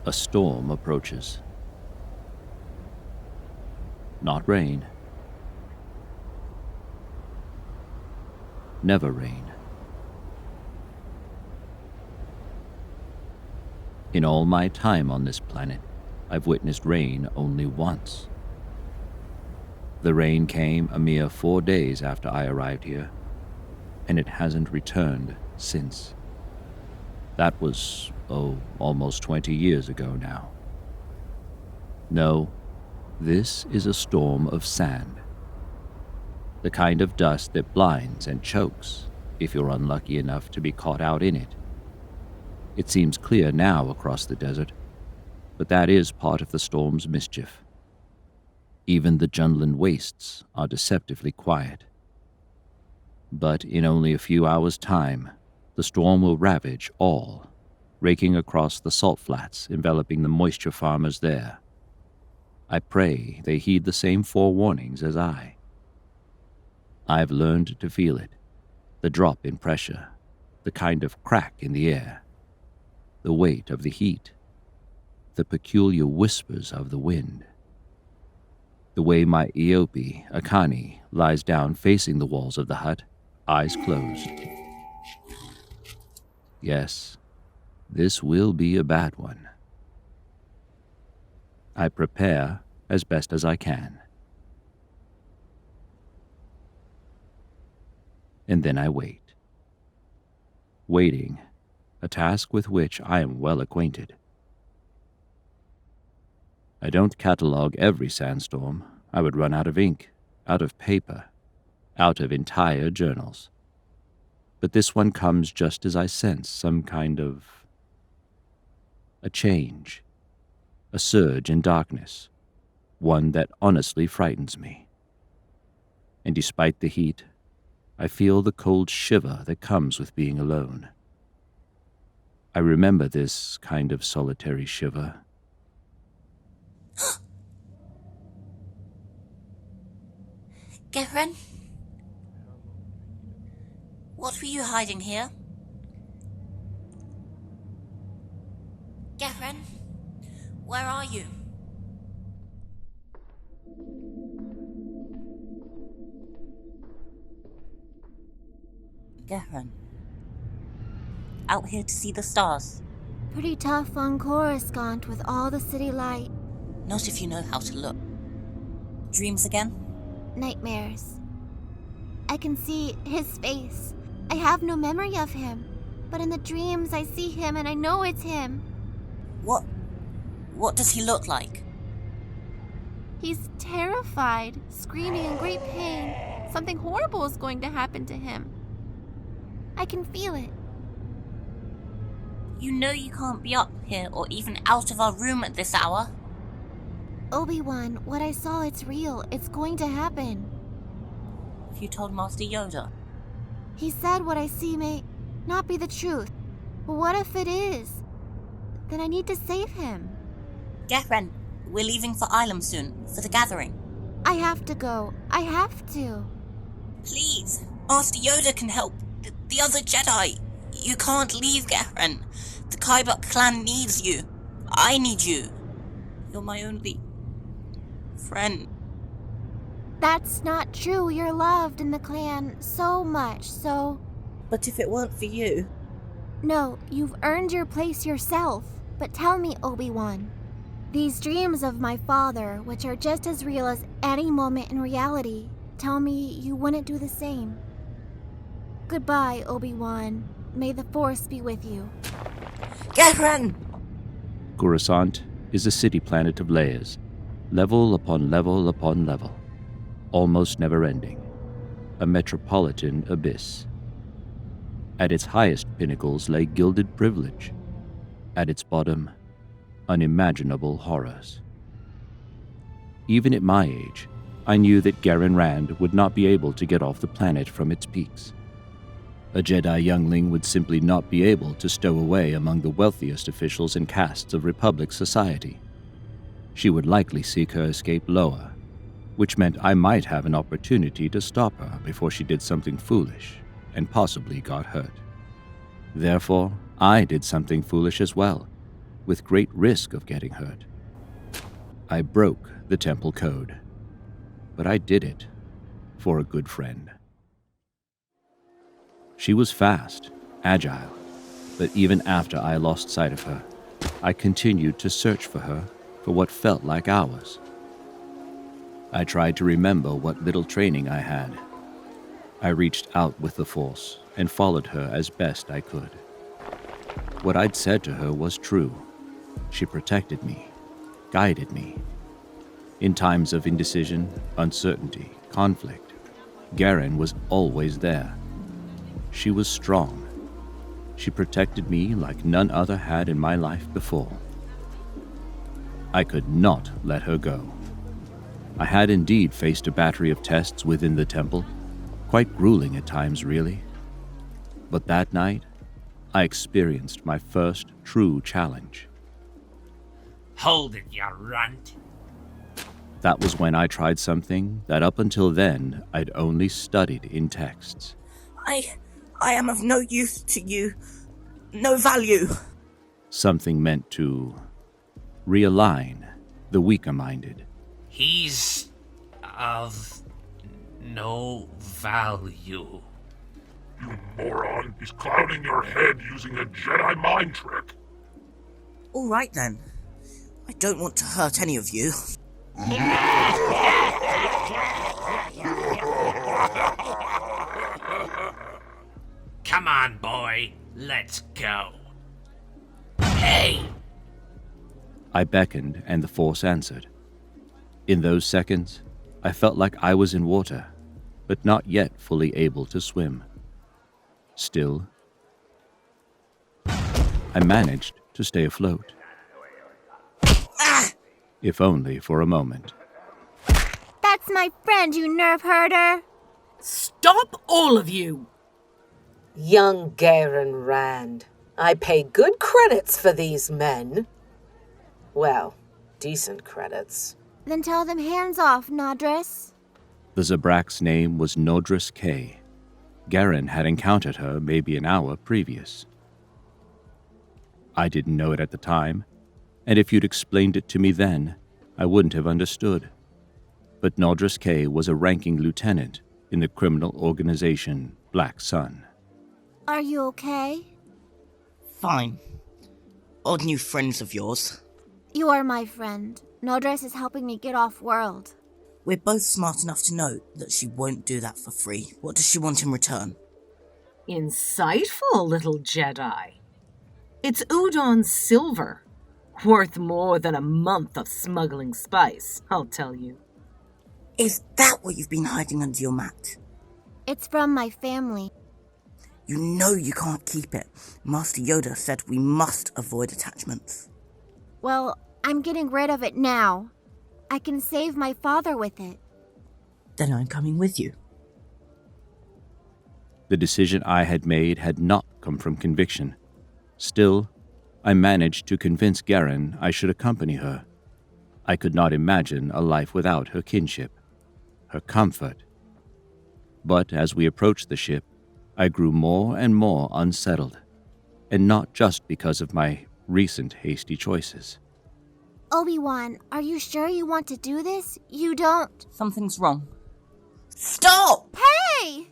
A storm approaches. Not rain. Never rain. In all my time on this planet, I've witnessed rain only once. The rain came a mere 4 days after I arrived here, and it hasn't returned since. That was, almost 20 years ago now. No, this is a storm of sand. The kind of dust that blinds and chokes if you're unlucky enough to be caught out in it. It seems clear now across the desert, but that is part of the storm's mischief. Even the Youngling wastes are deceptively quiet. But in only a few hours' time, the storm will ravage all, raking across the salt flats enveloping the moisture farmers there. I pray they heed the same forewarnings as I. I've learned to feel it, the drop in pressure, the kind of crack in the air, the weight of the heat, the peculiar whispers of the wind. The way my Eope, Akani, lies down facing the walls of the hut, eyes closed. Yes, this will be a bad one. I prepare as best as I can. And then I wait. Waiting, a task with which I am well acquainted. I don't catalog every sandstorm. I would run out of ink, out of paper, out of entire journals. But this one comes just as I sense some kind of a change, a surge in darkness, one that honestly frightens me. And despite the heat, I feel the cold shiver that comes with being alone. I remember this kind of solitary shiver. Gehren? What were you hiding here? Gehren? Where are you? Gehren. Out here to see the stars. Pretty tough on Coruscant with all the city light. Not if you know how to look. Dreams again? Nightmares. I can see his face. I have no memory of him. But in the dreams I see him and I know it's him. What does he look like? He's terrified, screaming in great pain. Something horrible is going to happen to him. I can feel it. You know you can't be up here or even out of our room at this hour. Obi-Wan, what I saw, it's real. It's going to happen. You told Master Yoda. He said what I see may not be the truth. But what if it is? Then I need to save him. Gehren, we're leaving for Ilum soon, for the gathering. I have to go. I have to. Please, Master Yoda can help. The other Jedi. You can't leave, Gehren. The Kaibuk clan needs you. I need you. You're my only friend. That's not true. You're loved in the clan so much, so... But if it weren't for you... No, you've earned your place yourself. But tell me, Obi-Wan, these dreams of my father, which are just as real as any moment in reality, tell me you wouldn't do the same. Goodbye, Obi-Wan. May the Force be with you. Gehren! Coruscant is a city planet of layers, level upon level upon level, almost never-ending, a metropolitan abyss. At its highest pinnacles lay gilded privilege. At its bottom, unimaginable horrors. Even at my age, I knew that Garen Rand would not be able to get off the planet from its peaks. A Jedi youngling would simply not be able to stow away among the wealthiest officials and castes of Republic society. She would likely seek her escape lower, which meant I might have an opportunity to stop her before she did something foolish and possibly got hurt. Therefore, I did something foolish as well, with great risk of getting hurt. I broke the temple code, but I did it for a good friend. She was fast, agile, but even after I lost sight of her, I continued to search for her for what felt like hours. I tried to remember what little training I had. I reached out with the Force and followed her as best I could. What I'd said to her was true. She protected me, guided me. In times of indecision, uncertainty, conflict, Garen was always there. She was strong. She protected me like none other had in my life before. I could not let her go. I had indeed faced a battery of tests within the temple, quite grueling at times, really. But that night, I experienced my first true challenge. Hold it, you runt. That was when I tried something that up until then I'd only studied in texts. I am of no use to you. No value. Something meant to realign the weaker-minded. He's of no value. You moron! He's clouding your head using a Jedi mind trick! All right then. I don't want to hurt any of you. Come on, boy. Let's go. Hey! I beckoned and the Force answered. In those seconds, I felt like I was in water, but not yet fully able to swim. Still, I managed to stay afloat. If only for a moment. That's my friend, you nerve herder. Stop, all of you! Young Garen Rand. I pay good credits for these men. Well, decent credits. Then tell them hands off, Nodris. The Zabrak's name was Nodris K. Garen had encountered her maybe an hour previous. I didn't know it at the time, and if you'd explained it to me then, I wouldn't have understood. But Nodris K was a ranking lieutenant in the criminal organization Black Sun. Are you okay? Fine. Odd new friends of yours. You are my friend. Nodris is helping me get off world. We're both smart enough to know that she won't do that for free. What does she want in return? Insightful, little Jedi. It's Udon silver. Worth more than a month of smuggling spice, I'll tell you. Is that what you've been hiding under your mat? It's from my family. You know you can't keep it. Master Yoda said we must avoid attachments. Well, I'm getting rid of it now. I can save my father with it. Then I'm coming with you. The decision I had made had not come from conviction. Still, I managed to convince Garen I should accompany her. I could not imagine a life without her kinship, her comfort. But as we approached the ship, I grew more and more unsettled, and not just because of my recent hasty choices. Obi-Wan, are you sure you want to do this? You don't... Something's wrong. Stop! Hey!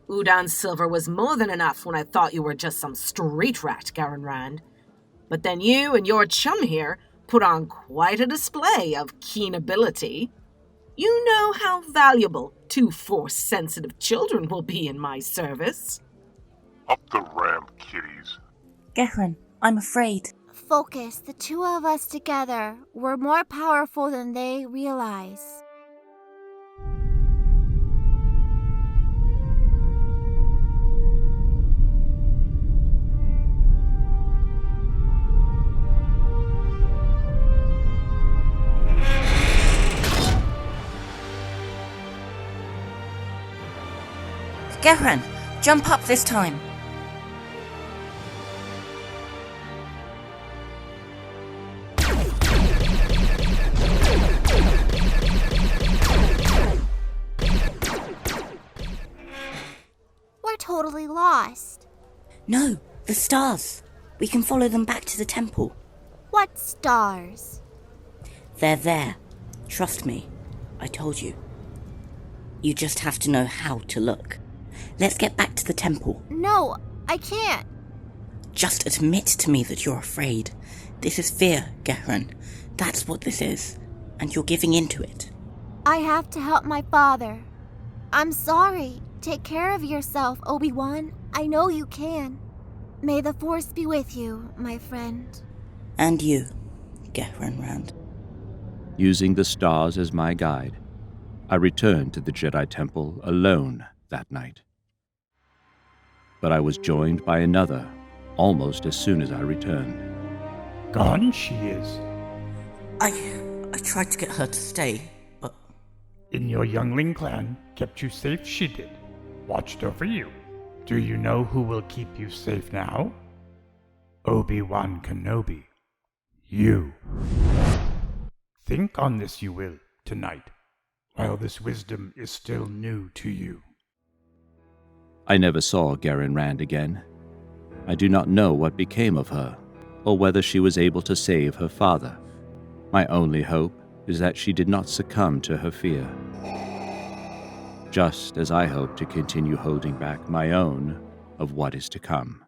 Udon silver was more than enough when I thought you were just some street rat, Garen Rand. But then you and your chum here put on quite a display of keen ability. You know how valuable 2 Force-sensitive children will be in my service. Up the ramp, kiddies. Garen, I'm afraid. Focus. The two of us together were more powerful than they realize. Garen, jump up this time. We're totally lost. No, The stars. We can follow them back to the temple. What stars? They're there. Trust me. I told you. You just have to know how to look. Let's get back to the temple. No, I can't. Just admit to me that you're afraid. This is fear, Gehran. That's what this is. And you're giving into it. I have to help my father. I'm sorry. Take care of yourself, Obi-Wan. I know you can. May the Force be with you, my friend. And you, Gehran Rand. Using the stars as my guide, I returned to the Jedi Temple alone that night. But I was joined by another almost as soon as I returned. Gone she is. I tried to get her to stay, but... In your Youngling clan, kept you safe she did. Watched over you. Do you know who will keep you safe now? Obi-Wan Kenobi. You. Think on this you will, tonight, while this wisdom is still new to you. I never saw Garen Rand again. I do not know what became of her, or whether she was able to save her father. My only hope is that she did not succumb to her fear. Just as I hope to continue holding back my own of what is to come.